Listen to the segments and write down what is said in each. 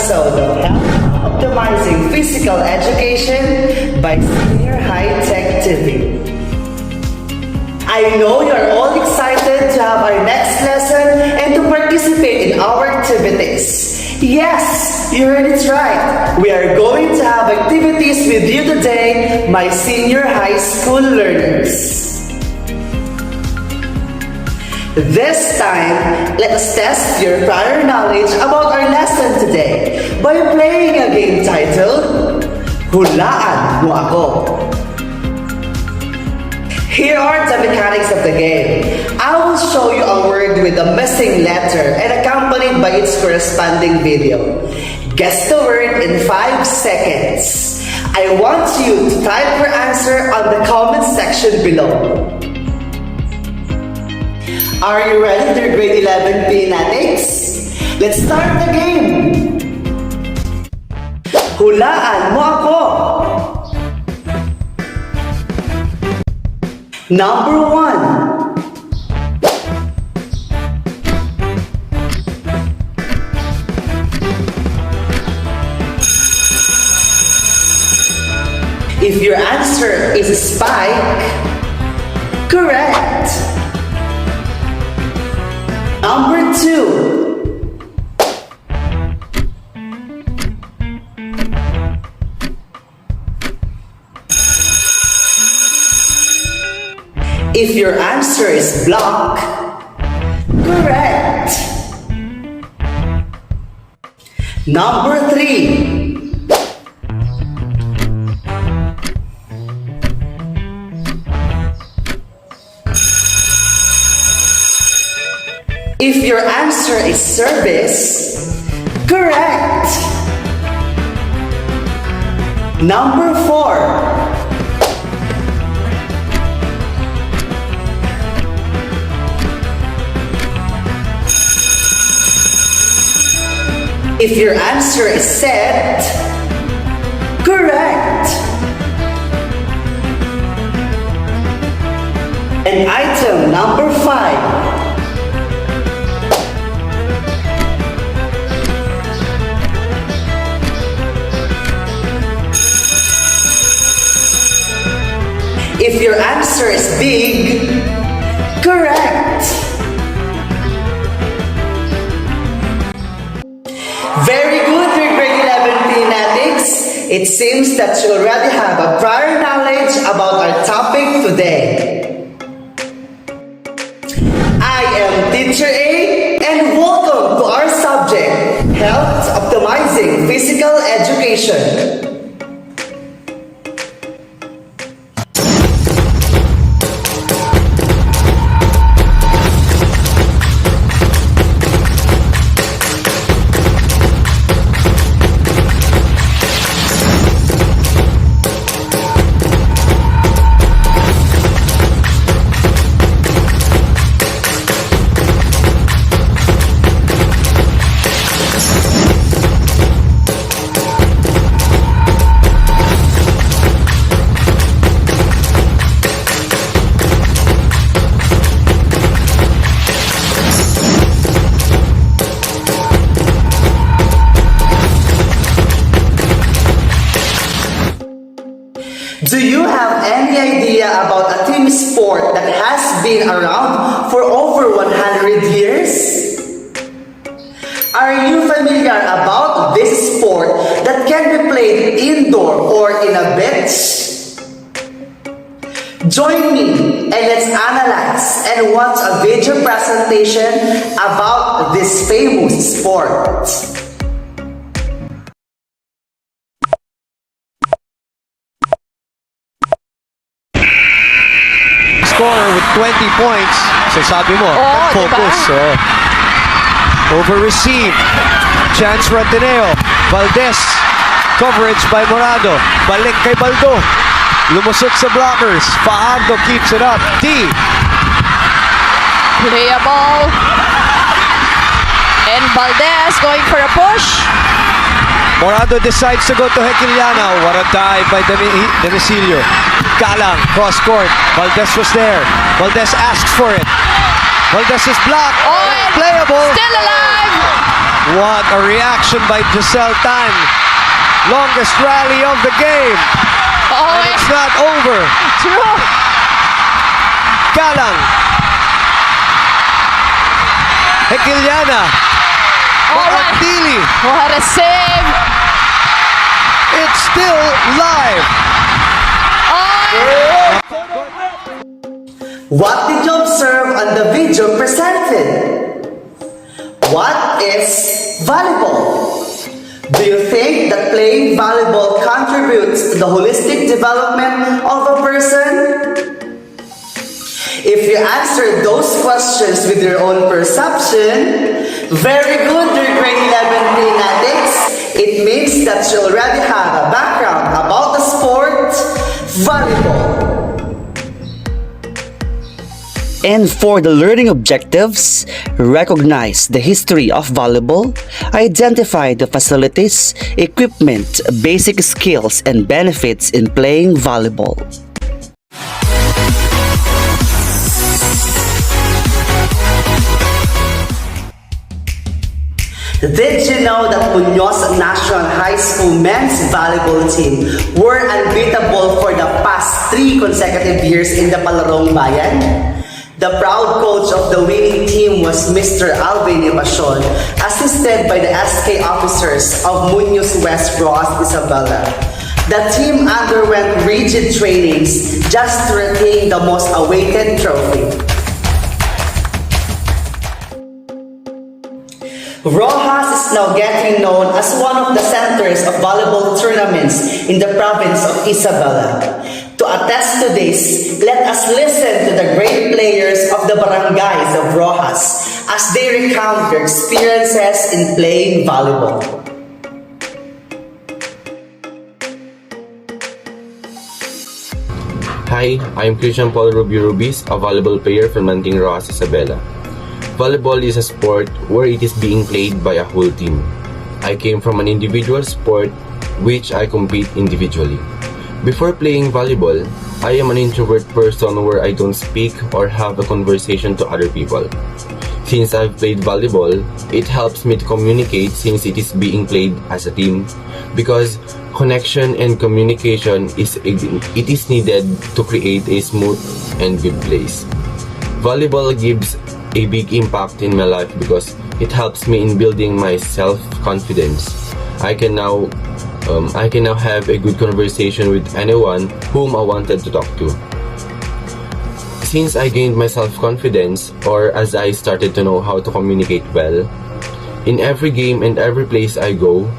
episode of Optimizing Physical Education by Senior High Tech TV. I know you're all excited to have our next lesson and to participate in our activities. Yes, you heard it right. We are going to have activities with you today, my senior high school learners. This time, let us test your prior knowledge about our lesson today by playing a game titled, Hulaan Mo Ako. Here are the mechanics of the game. I will show you a word with a missing letter and accompanied by its corresponding video. Guess the word in 5 seconds. I want you to type your answer on the comment section below. Are you ready, dear grade 11 Pinatics? Let's start the game! Hulaan mo ako! Number 1. If your answer is spike, correct. Number 2. If your answer is block, correct. Number 3. If your answer is service, correct. Number 4. If your answer is set, correct. And item number 5. If your answer is big, correct. Very good, dear grade 11 Pinatics. It seems that you already have a prior knowledge about our topic today. I am Teacher A and welcome to our subject, Health Optimizing Physical Education. Do you have any idea about a team sport that has been around for over 100 years? Are you familiar about this sport that can be played indoor or in a beach? Join me and let's analyze and watch a video presentation about this famous sport. Scorer with 20 points. So sabi mo, focus. Diba? Over receive. Chance for Ateneo. Valdez. Coverage by Morado. Balik kay Baldo. Lumusot sa blockers. Fajardo keeps it up. D. Playable. And Valdez going for a push. Morado decides to go to Hekiliana. What a dive by Demicilio. Galang, cross court. Valdez was there. Valdez asks for it. Valdez is blocked. Oh, playable. Still alive. What a reaction by Giselle Tan. Longest rally of the game. Oh, And it's not over. true. Galang. Hekiliana. All right. Maantili. What a save. It's still live. Oh, What did you observe on the video presented? What is volleyball? Do you think that playing volleyball contributes to the holistic development of a person? If you answered those questions with your own perception, very good, dear grade 11 Pinatics. It means that you already have a background about the sport, volleyball. And for the learning objectives, recognize the history of volleyball, identify the facilities, equipment, basic skills, and benefits in playing volleyball. Did you know that Muñoz National High School men's volleyball team were unbeatable for the past 3 consecutive years in the Palarong Bayan? The proud coach of the winning team was Mr. Alvin Ibacion, assisted by the SK officers of Muñoz West Ross Isabela. The team underwent rigid trainings just to retain the most awaited trophy. Rojas is now getting known as one of the centers of volleyball tournaments in the province of Isabela. To attest to this, let us listen to the great players of the barangays of Rojas as they recount their experiences in playing volleyball. Hi, I'm Christian Paul Rubio Rubis, a volleyball player from Manting Rojas, Isabela. Volleyball is a sport where it is being played by a whole team. I came from an individual sport which I compete individually. Before playing volleyball, I am an introvert person where I don't speak or have a conversation to other people. Since I've played volleyball, it helps me to communicate since it is being played as a team because connection and communication is needed to create a smooth and good plays. Volleyball gives a big impact in my life because it helps me in building my self-confidence. I can now have a good conversation with anyone whom I wanted to talk to. Since I gained my self-confidence, or as I started to know how to communicate well, in every game and every place I go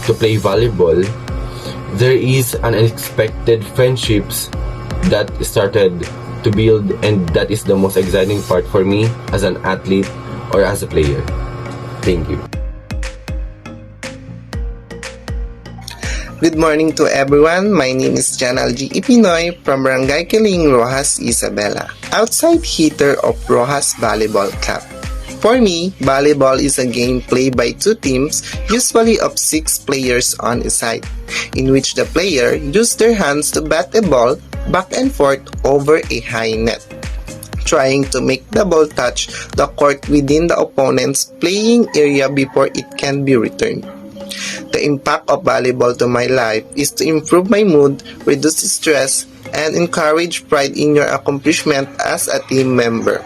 to play volleyball, there is an unexpected friendships that started to build, and that is the most exciting part for me as an athlete or as a player. Thank you. Good morning to everyone. My name is Janal G. Ipinoy from Barangay Kiling, Rojas, Isabela, outside hitter of Rojas Volleyball Club. For me, volleyball is a game played by 2 teams, usually of 6 players on a side, in which the player use their hands to bat a ball back and forth over a high net, trying to make the ball touch the court within the opponent's playing area before it can be returned. The impact of volleyball to my life is to improve my mood, reduce stress, and encourage pride in your accomplishment as a team member.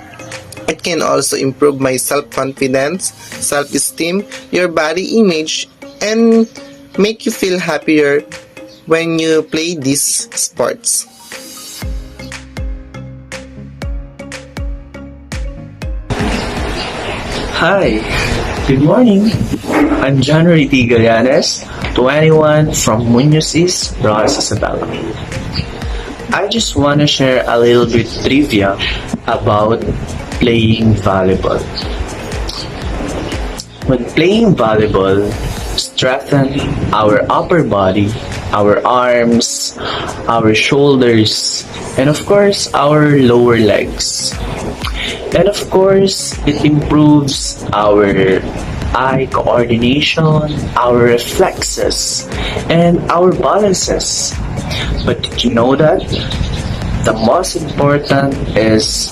It can also improve my self-confidence, self-esteem, your body image, and make you feel happier when you play these sports. Hi, good morning. I'm John Riti Gallanes, 21 from Muñoz East, Rojas, Isabela. I just want to share a little bit trivia about playing volleyball. When playing volleyball, strengthen our upper body, our arms, our shoulders, and of course, our lower legs. And of course, it improves our eye coordination, our reflexes, and our balances. But did you know that? The most important is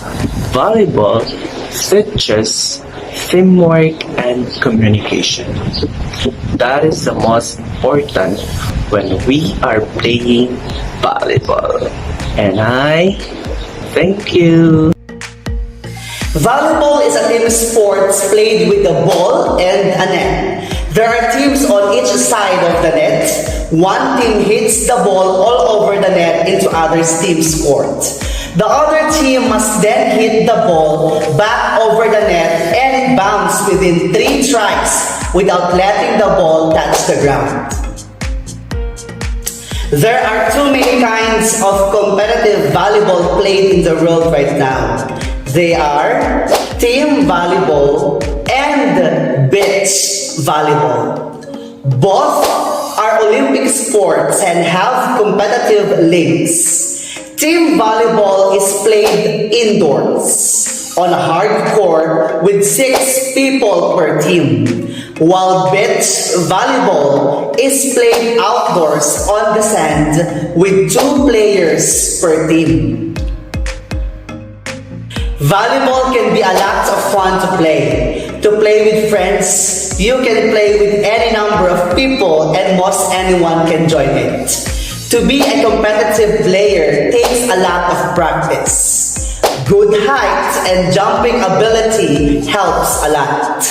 volleyball teaches teamwork, and communication. That is the most important when we are playing volleyball. And I thank you. Volleyball is a team sport played with a ball and a net. There are teams on each side of the net. One team hits the ball all over the net into other team's court. The other team must then hit the ball back over the net and bounce within 3 tries without letting the ball touch the ground. There are too many kinds of competitive volleyball played in the world right now. They are team volleyball and beach volleyball. Both are Olympic sports and have competitive links. Team volleyball is played indoors on a hard court with 6 people per team, while beach volleyball is played outdoors on the sand with 2 players per team. Volleyball can be a lot of fun to play. To play with friends, you can play with any number of people and most anyone can join it. To be a competitive player takes a lot of practice. Good height and jumping ability helps a lot.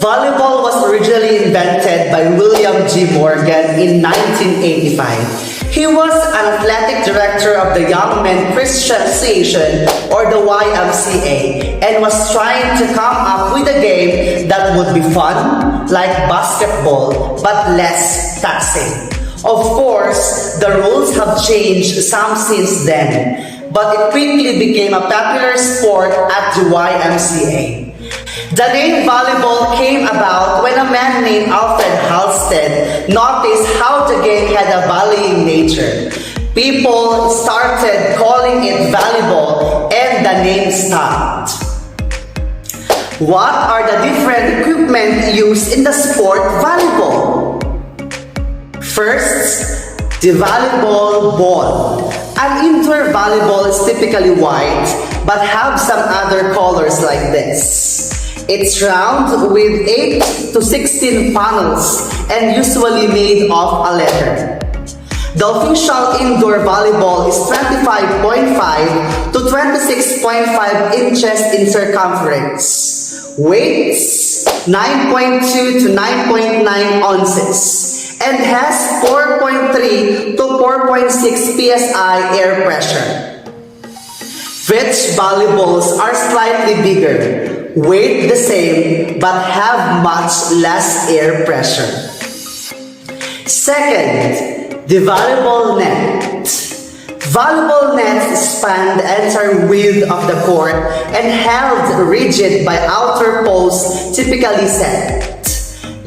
Volleyball was originally invented by William G. Morgan in 1985. He was an athletic director of the Young Men Christian Association, or the YMCA, and was trying to come up with a game that would be fun, like basketball, but less taxing. Of course, the rules have changed some since then, but it quickly became a popular sport at the YMCA. The name volleyball came about when a man named Alfred Halstead noticed how the game had a volleying nature. People started calling it volleyball and the name stuck. What are the different equipment used in the sport volleyball? First, the volleyball ball. An indoor volleyball is typically white but have some other colors like this. It's round with 8 to 16 panels and usually made of a letter. The official indoor volleyball is 25.5 to 26.5 inches in circumference. Weights 9.2 to 9.9 ounces and has 4.3 to 4.6 psi air pressure. Beach volleyballs are slightly bigger, weight the same, but have much less air pressure. Second, the volleyball net. Volleyball nets span the entire width of the court and held rigid by outer posts typically set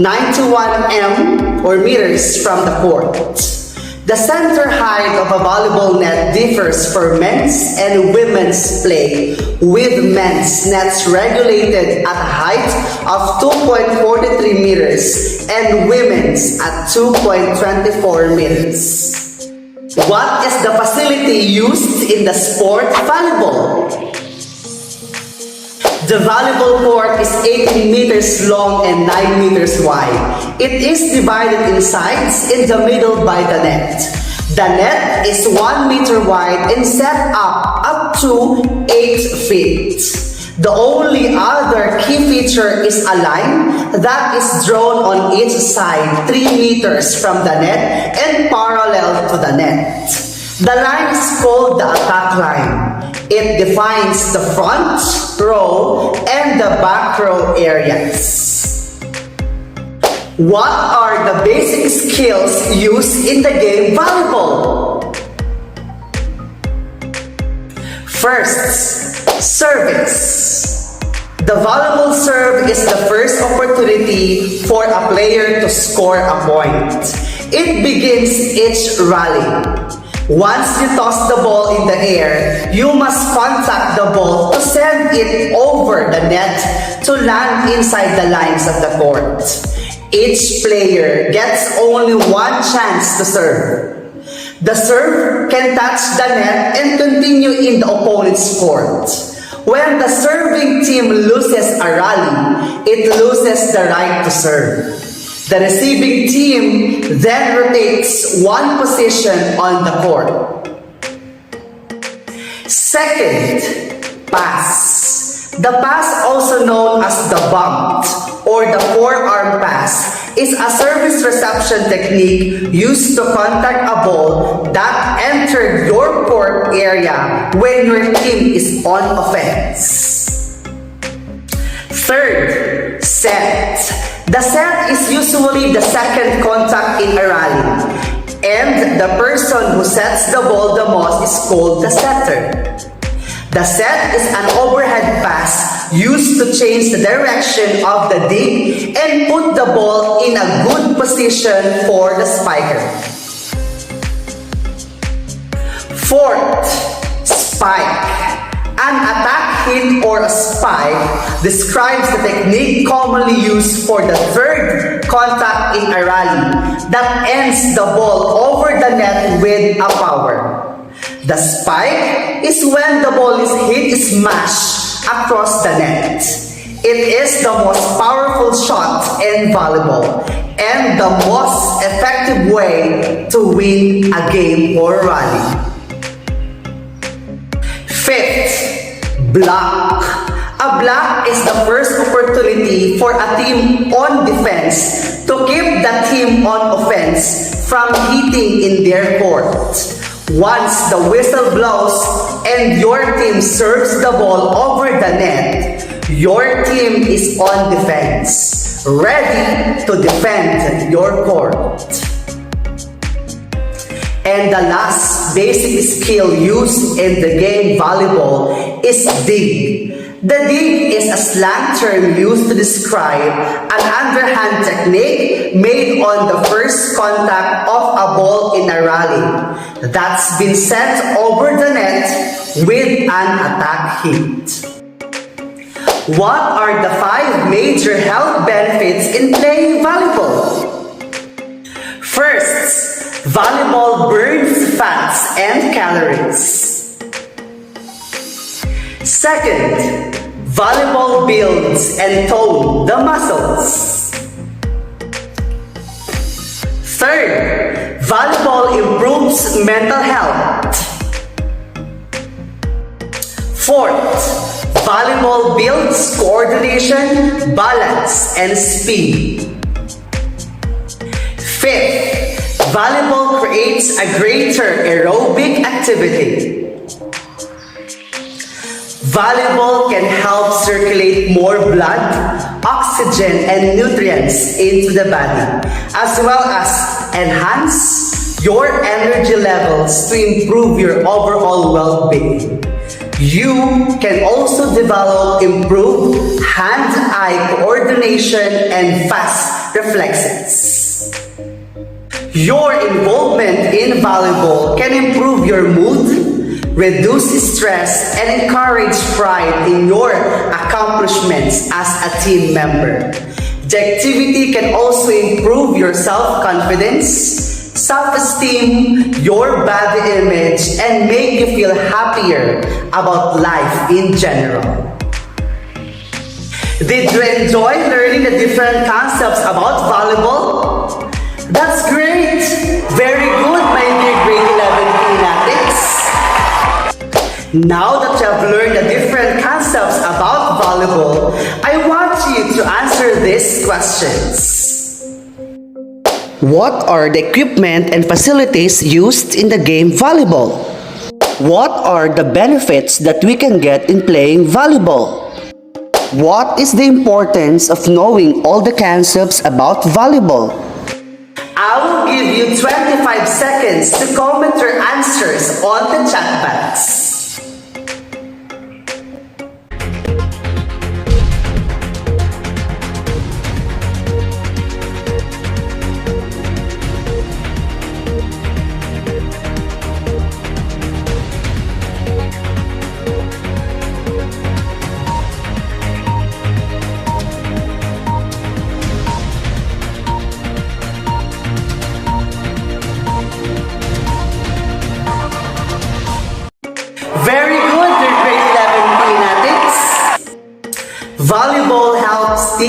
91 m or meters from the court. The center height of a volleyball net differs for men's and women's play, with men's nets regulated at a height of 2.43 meters and women's at 2.24 meters. What is the facility used in the sport volleyball? The volleyball court is 18 meters long and 9 meters wide. It is divided in sides in the middle by the net. The net is 1 meter wide and set up to 8 feet. The only other key feature is a line that is drawn on each side 3 meters from the net and parallel to the net. The line is called the attack line. It defines the front row and the back row areas. What are the basic skills used in the game volleyball? First, service. The volleyball serve is the first opportunity for a player to score a point. It begins each rally. Once you toss the ball in the air, you must contact the ball to send it over the net to land inside the lines of the court. Each player gets only one chance to serve. The serve can touch the net and continue in the opponent's court. When the serving team loses a rally, it loses the right to serve. The receiving team then rotates one position on the court. Second, pass. The pass, also known as the bumped or the forearm pass, is a service reception technique used to contact a ball that entered your court area when your team is on offense. Third, set. The set is usually the second contact in a rally, and the person who sets the ball the most is called the setter. The set is an overhead pass used to change the direction of the dig and put the ball in a good position for the spiker. Fourth, spike. An attack hit or a spike describes the technique commonly used for the third contact in a rally that ends the ball over the net with a power. The spike is when the ball is hit smash across the net. It is the most powerful shot in volleyball and the most effective way to win a game or rally. Fifth, block. A block is the first opportunity for a team on defense to keep the team on offense from hitting in their court. Once the whistle blows and your team serves the ball over the net, your team is on defense, ready to defend your court. And the last basic skill used in the game volleyball is dig. The dig is a slang term used to describe an underhand technique made on the first contact of a ball in a rally that's been sent over the net with an attack hit. What are the 5 major health benefits in playing volleyball? First, volleyball burns fats and calories. Second, volleyball builds and tones the muscles. Third, volleyball improves mental health. Fourth, volleyball builds coordination, balance, and speed. Fifth, volleyball creates a greater aerobic activity. Volleyball can help circulate more blood, oxygen, and nutrients into the body, as well as enhance your energy levels to improve your overall well-being. You can also develop improved hand-eye coordination and fast reflexes. Your involvement in volleyball can improve your mood, reduce stress, and encourage pride in your accomplishments as a team member. The activity can also improve your self-confidence, self-esteem, your body image, and make you feel happier about life in general. Did you enjoy learning the different concepts about volleyball? That's great! Very good, my dear grade 11 fanatics! Now that you have learned the different concepts about volleyball, I want you to answer these questions. What are the equipment and facilities used in the game volleyball? What are the benefits that we can get in playing volleyball? What is the importance of knowing all the concepts about volleyball? I will give you 25 seconds to comment your answers on the chat box.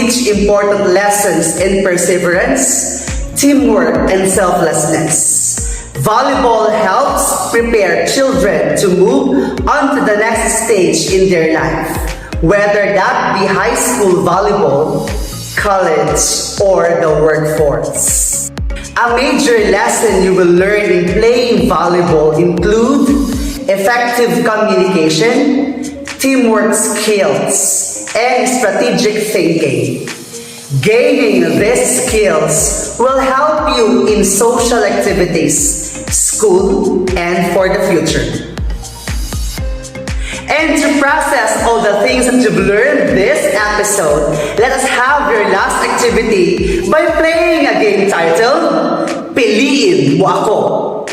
teach important lessons in perseverance, teamwork, and selflessness. Volleyball helps prepare children to move on to the next stage in their life, whether that be high school volleyball, college, or the workforce. A major lesson you will learn in playing volleyball include effective communication, teamwork skills, and strategic thinking. Gaining these skills will help you in social activities, school, and for the future. And to process all the things that you've learned this episode, let us have your last activity by playing a game titled, Piliin Mo Ako.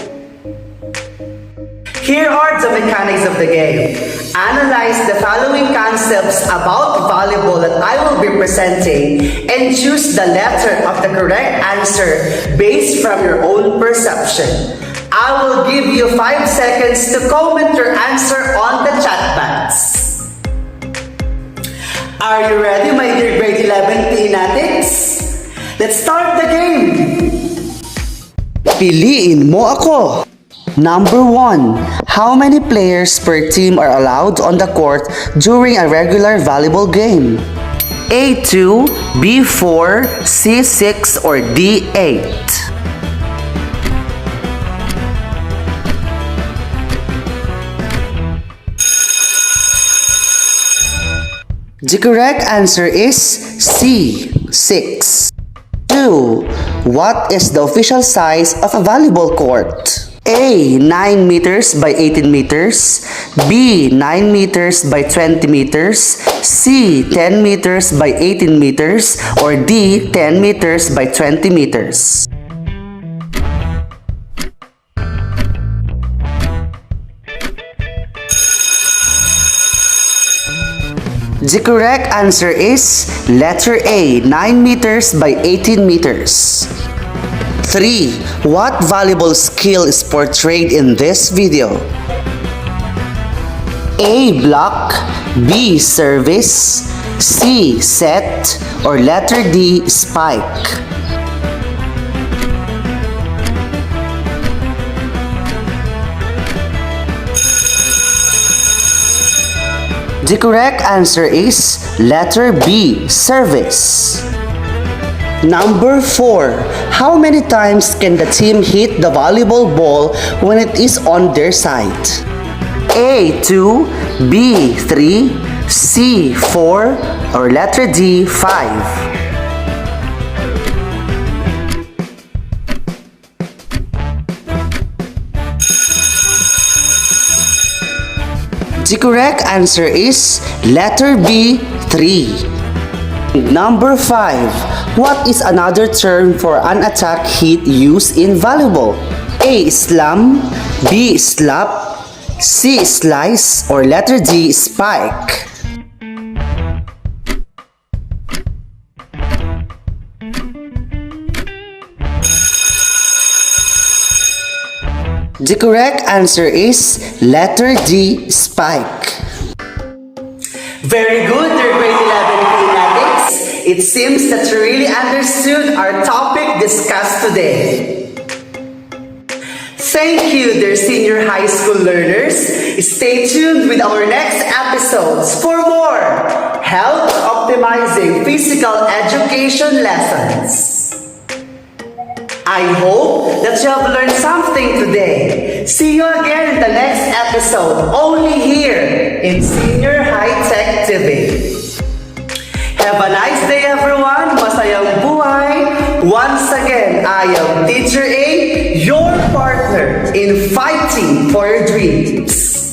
Here are the mechanics of the game. Analyze the following concepts about volleyball that I will be presenting and choose the letter of the correct answer based from your own perception. I will give you 5 seconds to comment your answer on the chat box. Are you ready, my dear grade 11 fanatics? Let's start the game! Piliin mo ako! Number 1. How many players per team are allowed on the court during a regular volleyball game? A2, B4, C6, or D8? The correct answer is C, 6. 2. What is the official size of a volleyball court? A, 9 meters by 18 meters, B, 9 meters by 20 meters, C, 10 meters by 18 meters, or D, 10 meters by 20 meters. The correct answer is letter A, 9 meters by 18 meters. 3. What volleyball skill is portrayed in this video? A. Block, B. Service, C. Set, or letter D. Spike? The correct answer is letter B. Service. Number 4. How many times can the team hit the volleyball ball when it is on their side? A. 2, B. 3, C. 4, or letter D. 5? The correct answer is letter B. 3. Number 5. What is another term for an attack hit used in volleyball? A. Slam, B. Slap, C. Slice, or letter D. Spike? The correct answer is letter D. Spike. Very good, dear grade 11 fanatics. It seems that you really understood our topic discussed today. Thank you, dear senior high school learners. Stay tuned with our next episodes for more health optimizing physical education lessons. I hope that you have learned something today. See you again in the next episode, only here in Senior High Tech TV. Have a nice day, everyone. Masayang buhay. Once again, I am Teacher A, your partner in fighting for your dreams.